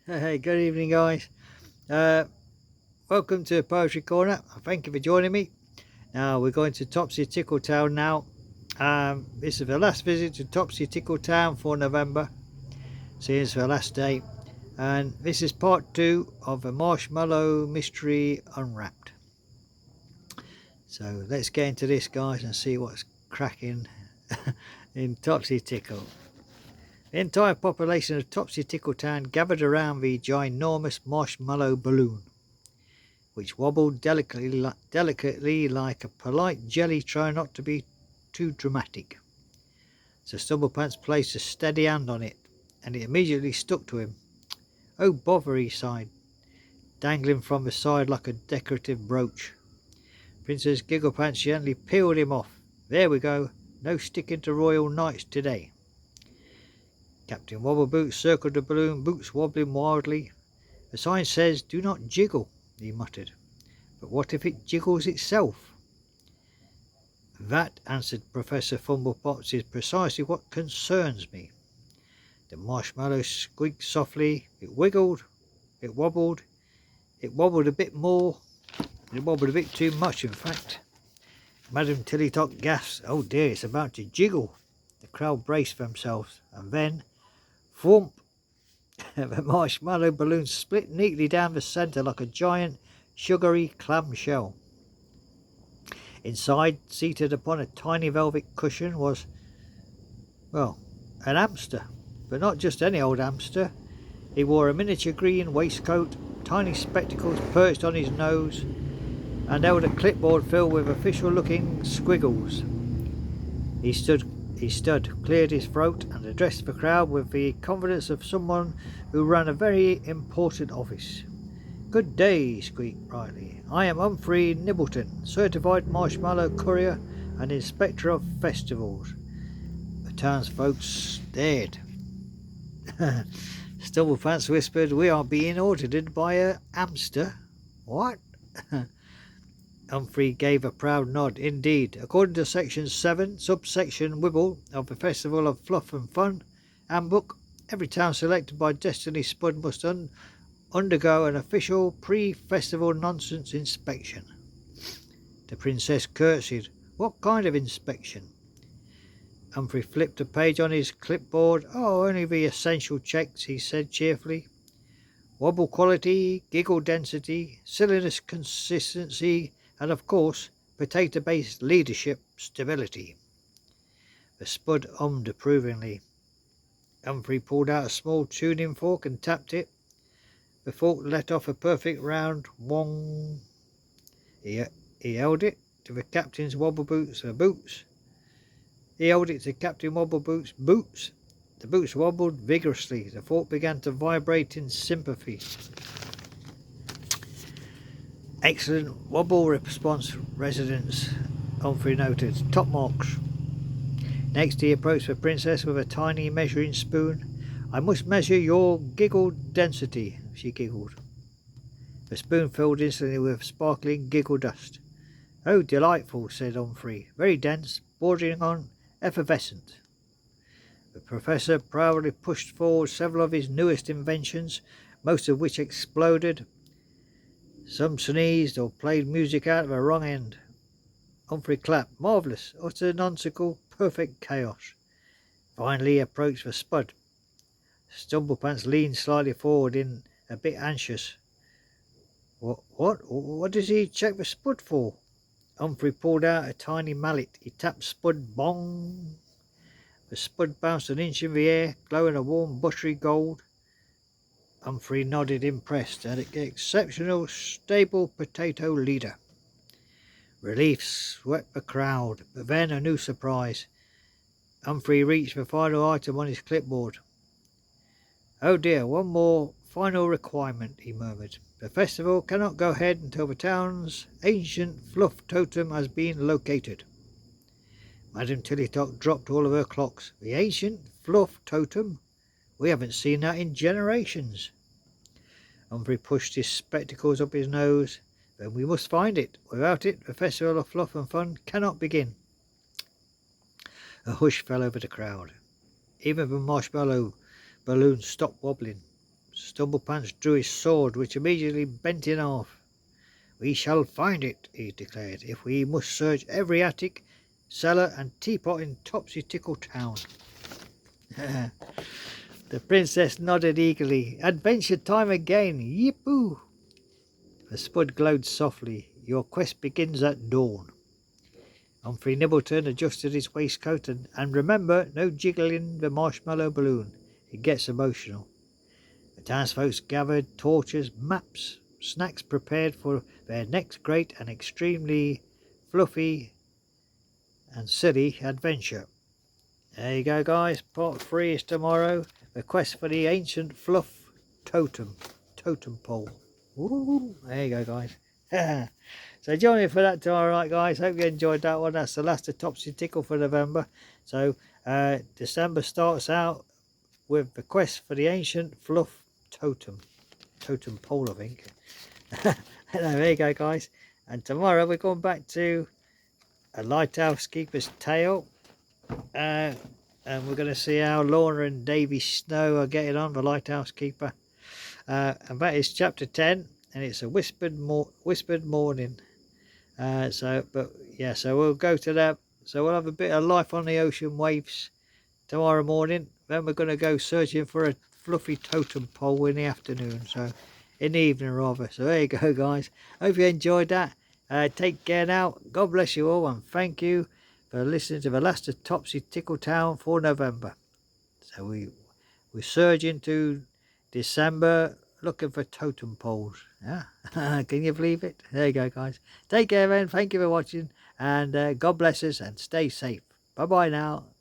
Hey, good evening, guys. Uh, Welcome to Poetry Corner. Thank you for joining me. Now we're going to Topsy Tickle Town now. This is the last visit to Topsy Tickle Town for November. So here's the last day, and this is part 2 of a marshmallow mystery unwrapped. So let's get into this, guys, and see what's cracking in Topsy Tickle. The entire population of Topsy Tickle Town gathered around the ginormous marshmallow balloon, which wobbled delicately like a polite jelly trying not to be too dramatic. So Stubblepants placed a steady hand on it, and it immediately stuck to him. "Oh bother," he sighed, dangling from the side like a decorative brooch. Princess Gigglepants gently peeled him off. "There we go. No sticking to royal knights today." Captain Wobbleboots circled the balloon, boots wobbling wildly. "The sign says, 'Do not jiggle,'" he muttered. "But what if it jiggles itself?" "That," answered Professor Fumblepots, "is precisely what concerns me." The marshmallow squeaked softly. It wiggled. It wobbled. It wobbled a bit more. It wobbled a bit too much, in fact. Madame Tillytock gasped. "Oh dear, it's about to jiggle." The crowd braced themselves, and then, thwomp! The marshmallow balloon split neatly down the centre like a giant, sugary clamshell. Inside, seated upon a tiny velvet cushion, was, well, an hamster. But not just any old hamster. He wore a miniature green waistcoat, tiny spectacles perched on his nose, and held a clipboard filled with official-looking squiggles. He stood, cleared his throat, and addressed the crowd with the confidence of someone who ran a very important office. "Good day," he squeaked brightly. "I am Humphrey Nibbleton, certified marshmallow courier and inspector of festivals." The townsfolk stared. Stubblepants whispered, "We are being audited by a hamster." "What?" Humphrey gave a proud nod. "Indeed, according to Section 7, subsection Wibble of the Festival of Fluff and Fun Handbook, every town selected by Destiny Spud must undergo an official pre-festival nonsense inspection." The princess curtsied. "What kind of inspection?" Humphrey flipped a page on his clipboard. "Oh, only the essential checks," he said cheerfully. "Wobble quality, giggle density, silliness consistency, and of course, potato-based leadership stability." The Spud hummed approvingly. Humphrey pulled out a small tuning fork and tapped it. The fork let off a perfect round wong. He held it to the captain's boots. He held it to Captain Wobbleboot's boots. The boots wobbled vigorously. The fork began to vibrate in sympathy. "Excellent wobble response, residents," Humphrey noted. "Top marks." Next he approached the princess with a tiny measuring spoon. "I must measure your giggle density," she giggled. The spoon filled instantly with sparkling giggle dust. "Oh, delightful," said Humphrey. "Very dense, bordering on effervescent." The professor proudly pushed forward several of his newest inventions, most of which exploded. Some sneezed or played music out of the wrong end. Humphrey clapped. "Marvellous, utter nonsensical, perfect chaos." Finally he approached the Spud. Stumblepants leaned slightly forward, a bit anxious. What does he check the Spud for?" Humphrey pulled out a tiny mallet. He tapped Spud. Bong! The Spud bounced an inch in the air, glowing a warm buttery gold. Humphrey nodded, impressed. "An exceptional stable potato leader." Relief swept the crowd, but then a new surprise. Humphrey reached the final item on his clipboard. "Oh dear, one more final requirement," he murmured. "The festival cannot go ahead until the town's ancient fluff totem has been located." Madame Tillytock dropped all of her clocks. "The ancient fluff totem? We haven't seen that in generations." Humphrey pushed his spectacles up his nose. "Then we must find it. Without it, the Festival of Fluff and Fun cannot begin." A hush fell over the crowd. Even the marshmallow balloon stopped wobbling. Stumblepants drew his sword, which immediately bent in half. "We shall find it," he declared, "if we must search every attic, cellar and teapot in Topsy Tickle Town." The princess nodded eagerly. "Adventure time again! Yippoo!" The Spud glowed softly. "Your quest begins at dawn." Humphrey Nibbleton adjusted his waistcoat and remember, no jiggling the marshmallow balloon. It gets emotional. The townsfolk gathered, torches, maps, snacks prepared for their next great and extremely fluffy and silly adventure. There you go, guys. Part 3 is tomorrow. The quest for the ancient fluff totem pole. Ooh, there you go, guys. So join me for that tomorrow night, guys. Hope you enjoyed that one. That's the last of Topsy Tickle for November. So December starts out with the quest for the ancient fluff totem pole, I think. There you go, guys. And tomorrow we're going back to A Lighthouse Keeper's Tale. And we're going to see how Lorna and Davy Snow are getting on, the lighthouse keeper. And that is chapter 10, and it's a whispered morning. So we'll go to that. So we'll have a bit of life on the ocean waves tomorrow morning. Then we're going to go searching for a fluffy totem pole in the afternoon. So in the evening rather. So there you go, guys. Hope you enjoyed that. Take care now. God bless you all, and thank you for listening to the last of Topsy Tickle Town for November. So we surge into December looking for totem poles. Yeah, can you believe it? There you go, guys. Take care, then. Thank you for watching, and God bless us, and stay safe. Bye bye now.